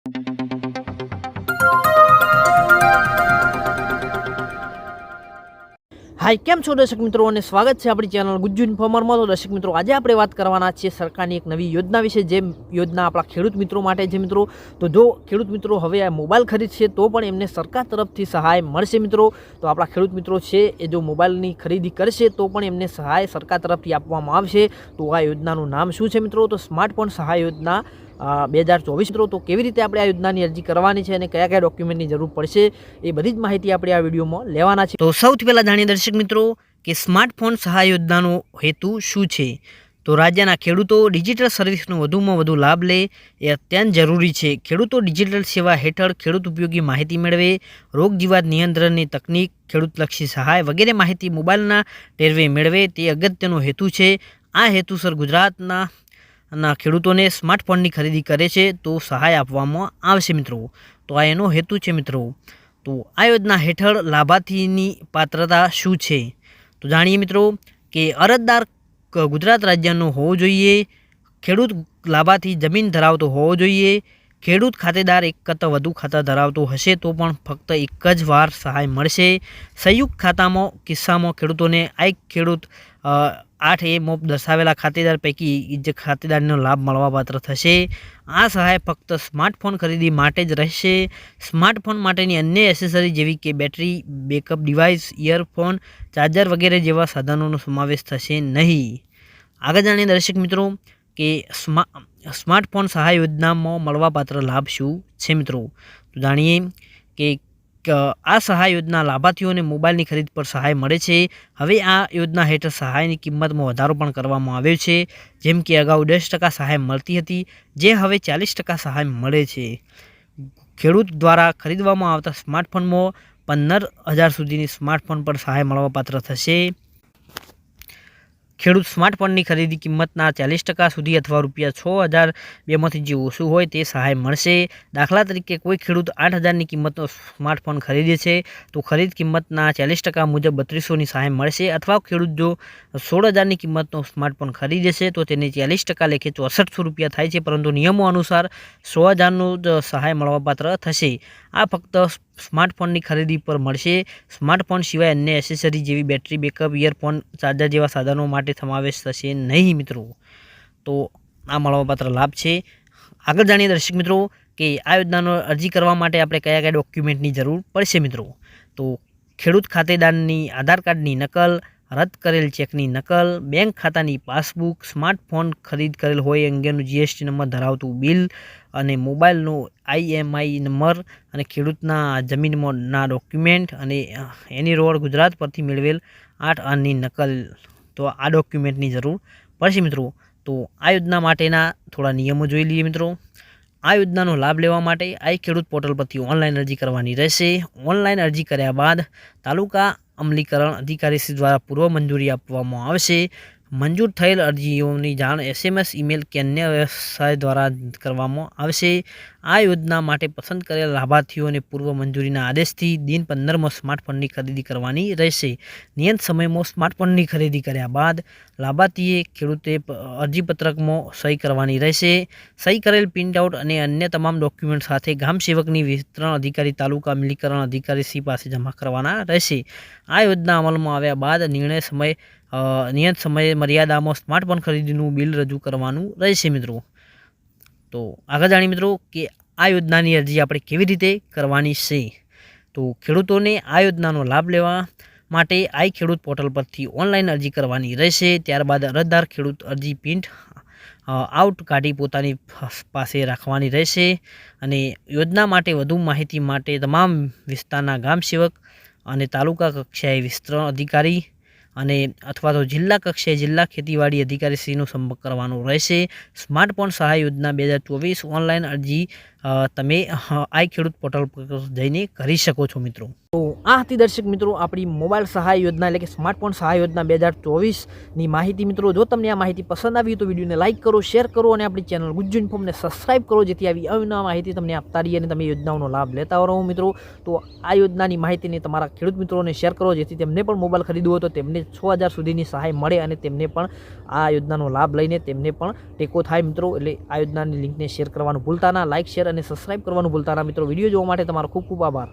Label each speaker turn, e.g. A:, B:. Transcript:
A: हाय केम छो दर्शक मित्रों અને સ્વાગત છે આપણી ચેનલ ગુજ્જુ ઇન્ફોર્મરમાં। તો દર્શક મિત્રો આજે આપણે વાત કરવાના છીએ સરકારની એક નવી યોજના વિશે, જે યોજના આપણા ખેડૂત મિત્રો માટે છે મિત્રો। તો જો ખેડૂત મિત્રો હવે આ મોબાઈલ ખરીદશે તો પણ એમને સરકાર તરફથી સહાય મળશે મિત્રો। તો આપણા ખેડૂત મિત્રો છે એ જો મોબાઈલની ખરીદી કરશે તો પણ એમને સહાય સરકાર તરફથી આપવામાં આવશે। તો આ યોજનાનું નામ શું છે મિત્રો? તો સ્માર્ટફોન સહાય યોજના 2024 મિત્રો। તો કેવી રીતે આપણે આ યોજનાની અરજી કરવાની છે અને કયા કયા ડોક્યુમેન્ટની જરૂર પડશે એ બધી જ માહિતી આપણે આ વિડીયોમાં લેવાના છે। તો સૌથી પહેલાં જાણીએ દર્શક મિત્રો કે સ્માર્ટફોન સહાય યોજનાનો હેતુ શું છે। તો રાજ્યના ખેડૂતો ડિજિટલ સર્વિસનો વધુમાં વધુ લાભ લે એ અત્યંત જરૂરી છે। ખેડૂતો ડિજિટલ સેવા હેઠળ ખેડૂત ઉપયોગી માહિતી મેળવે, રોગ જીવાત નિયંત્રણની તકનીક, ખેડૂતલક્ષી સહાય વગેરે માહિતી મોબાઈલના ટેરવે મેળવે તે અગત્યનો હેતુ છે। આ હેતુસર ગુજરાતના ખેડૂતોને સ્માર્ટફોનની ખરીદી કરે છે તો સહાય આપવામાં આવશે મિત્રો। તો આ એનો હેતુ છે મિત્રો। તો આ યોજના હેઠળ લાભાર્થીની પાત્રતા શું છે? તો જાણીએ મિત્રો કે અરજદાર ગુજરાત રાજ્યનો હોવો જોઈએ, ખેડૂત લાભાર્થી જમીન ધરાવતો હોવો જોઈએ, ખેડૂત ખાતેદાર એક કરતાં વધુ ખાતા ધરાવતો હશે તો પણ ફક્ત એક જ વાર સહાય મળશે। સંયુક્ત ખાતામાં કિસ્સામાં ખેડૂતોને એક ખેડૂત 8A મોપ દર્શાવેલા ખાતેદાર પૈકી જે ખાતેદારનો લાભ મળવાપાત્ર થશે। આ સહાય ફક્ત સ્માર્ટફોન ખરીદી માટે જ રહેશે। સ્માર્ટફોન માટેની અન્ય એસેસરી જેવી કે battery backup device, earphone, charger વગેરે જેવા સાધનોનો સમાવેશ થશે નહીં। આગળ જાણીએ દર્શક મિત્રો કે સ્માર્ટફોન સહાય યોજનામાં મળવાપાત્ર લાભ શું છે મિત્રો? તો જાણીએ કે આ સહાય યોજના લાભાર્થીઓને મોબાઈલની ખરીદ પર સહાય મળે છે। હવે આ યોજના હેઠળ સહાયની કિંમતમાં વધારો પણ કરવામાં આવ્યો છે। જેમ કે અગાઉ 10% સહાય મળતી હતી, જે હવે 40% સહાય મળે છે। ખેડૂત દ્વારા ખરીદવામાં આવતા સ્માર્ટફોનમાં 15,000 સુધીની સ્માર્ટફોન પર સહાય મળવાપાત્ર થશે। ખેડૂત સ્માર્ટફોનની ખરીદી કિંમતના 40% સુધી અથવા ₹6,002માંથી જે ઓછું હોય તે સહાય મળશે। દાખલા તરીકે કોઈ ખેડૂત 8,000ની કિંમતનો સ્માર્ટફોન ખરીદે છે તો ખરીદ કિંમતના 40% મુજબ 3200ની સહાય મળશે, અથવા ખેડૂત જો 16,000ની કિંમતનો સ્માર્ટફોન ખરીદે છે તો તેને 40% લેખે ₹6400 થાય છે, પરંતુ નિયમો અનુસાર 100,000નું જ સહાય મળવાપાત્ર થશે। આ ફક્ત સ્માર્ટફોનની ખરીદી પર મળશે। સ્માર્ટફોન સિવાય અન્ય એસેસરી જેવી બેટરી બેકઅપ, ઇયરફોન, ચાર્જર જેવા સાધનો માટે સમાવેશ થશે નહીં મિત્રો। તો આ મળવાપાત્ર લાભ છે। આગળ જાણીએ દર્શક મિત્રો કે આ યોજનાનો અરજી કરવા માટે આપણે કયા કયા ડોક્યુમેન્ટની જરૂર પડશે મિત્રો? તો ખેડૂત ખાતેદારની આધાર કાર્ડની નકલ, રદ કરેલ ચેકની નકલ, બેંક ખાતાની પાસબુક, સ્માર્ટફોન ખરીદ કરેલ હોય અંગેનું GST નંબર ધરાવતું બિલ અને મોબાઈલનો IMEI નંબર અને ખેડૂતના જમીનમાંના ડોક્યુમેન્ટ અને એની રોડ ગુજરાત પરથી મેળવેલ 8 આની નકલ। તો આ ડોક્યુમેન્ટની જરૂર પડશે મિત્રો। તો આ યોજના માટેના થોડા નિયમો જોઈ લઈએ મિત્રો। આ યોજનાનો લાભ લેવા માટે આ ખેડૂત પોર્ટલ પરથી ઓનલાઈન અરજી કરવાની રહેશે। ઓનલાઈન અરજી કર્યા બાદ તાલુકા અમલીકરણ અધિકારી દ્વારા પૂર્વ મંજૂરી આપવામાં આવશે। મંજૂર થયેલ અરજીઓની જાણ SMS, ઈમેલ કે અન્ય વ્યવસાય દ્વારા કરવામાં આવશે। આ યોજના માટે પસંદ કરેલ લાભાર્થીઓને પૂર્વ મંજૂરીના આદેશથી દિન 15માં સ્માર્ટફોનની ખરીદી કરવાની રહેશે। નિયત સમયમાં સ્માર્ટફોનની ખરીદી કર્યા બાદ લાભાર્થીએ ખેડૂતે અરજીપત્રકમાં સહી કરવાની રહેશે। સહી કરેલ પ્રિન્ટઆઉટ અને અન્ય તમામ ડોક્યુમેન્ટ સાથે ગામ સેવકની વિતરણ અધિકારી, તાલુકા અમલીકરણ અધિકારી શ્રી પાસે જમા કરવાના રહેશે। આ યોજના અમલમાં આવ્યા બાદ નિયત સમય મર્યાદામાં સ્માર્ટફોન ખરીદીનું બિલ રજૂ કરવાનું રહેશે મિત્રો। તો આગળ જાણીએ મિત્રો કે આ યોજનાની અરજી આપણે કેવી રીતે કરવાની છે। તો ખેડૂતોને આ યોજનાનો લાભ લેવા માટે આ ખેડૂત પોર્ટલ પરથી ઓનલાઈન અરજી કરવાની રહેશે। ત્યારબાદ અરજદાર ખેડૂત અરજી પ્રિન્ટ આઉટ કાઢી પોતાની પાસે રાખવાની રહેશે અને યોજના માટે વધુ માહિતી માટે તમામ વિસ્તારના ગામ સેવક અને તાલુકા કક્ષાએ વિસ્તરણ અધિકારી અને અથવા તો જિલ્લા કક્ષાએ જિલ્લા ખેતીવાડી અધિકારીશ્રીનો સંપર્ક કરવાનો રહેશે। સ્માર્ટફોન સહાય યોજના 2024 ઓનલાઈન અરજી તમે આ ખેડૂત પોર્ટલ પર જઈને કરી શકો છો મિત્રો। તો આ હતી દર્શક મિત્રો આપણી મોબાઈલ સહાય યોજના એટલે કે સ્માર્ટફોન સહાય યોજના 2024ની માહિતી મિત્રો। જો તમને આ માહિતી પસંદ આવી તો વિડીયોને લાઇક કરો, શેર કરો અને આપણી ચેનલ ગુજ્જુ ઇન્ફોર્મને સબસ્ક્રાઇબ કરો, જેથી આવી અવનવી માહિતી તમને આપતા રહીએ અને તમે યોજનાઓનો લાભ લેતા રહો મિત્રો। તો આ યોજનાની માહિતીને તમારા ખેડૂત મિત્રોને શેર કરો, જેથી તેમને પણ મોબાઈલ ખરીદવો હોય તો તેમને 6,000 સુધીની સહાય મળે અને તેમને પણ આ યોજનાનો લાભ લઈને તેમને પણ ટેકો થાય મિત્રો। એટલે આ યોજનાની લિંકને શેર કરવાનું ભૂલતા ના, લાઇક, શેર અને સબસ્ક્રાઇબ કરવાનું ભૂલતા ના મિત્રો. વિડીયો જોવા માટે તમારો ખૂબ ખૂબ આભાર.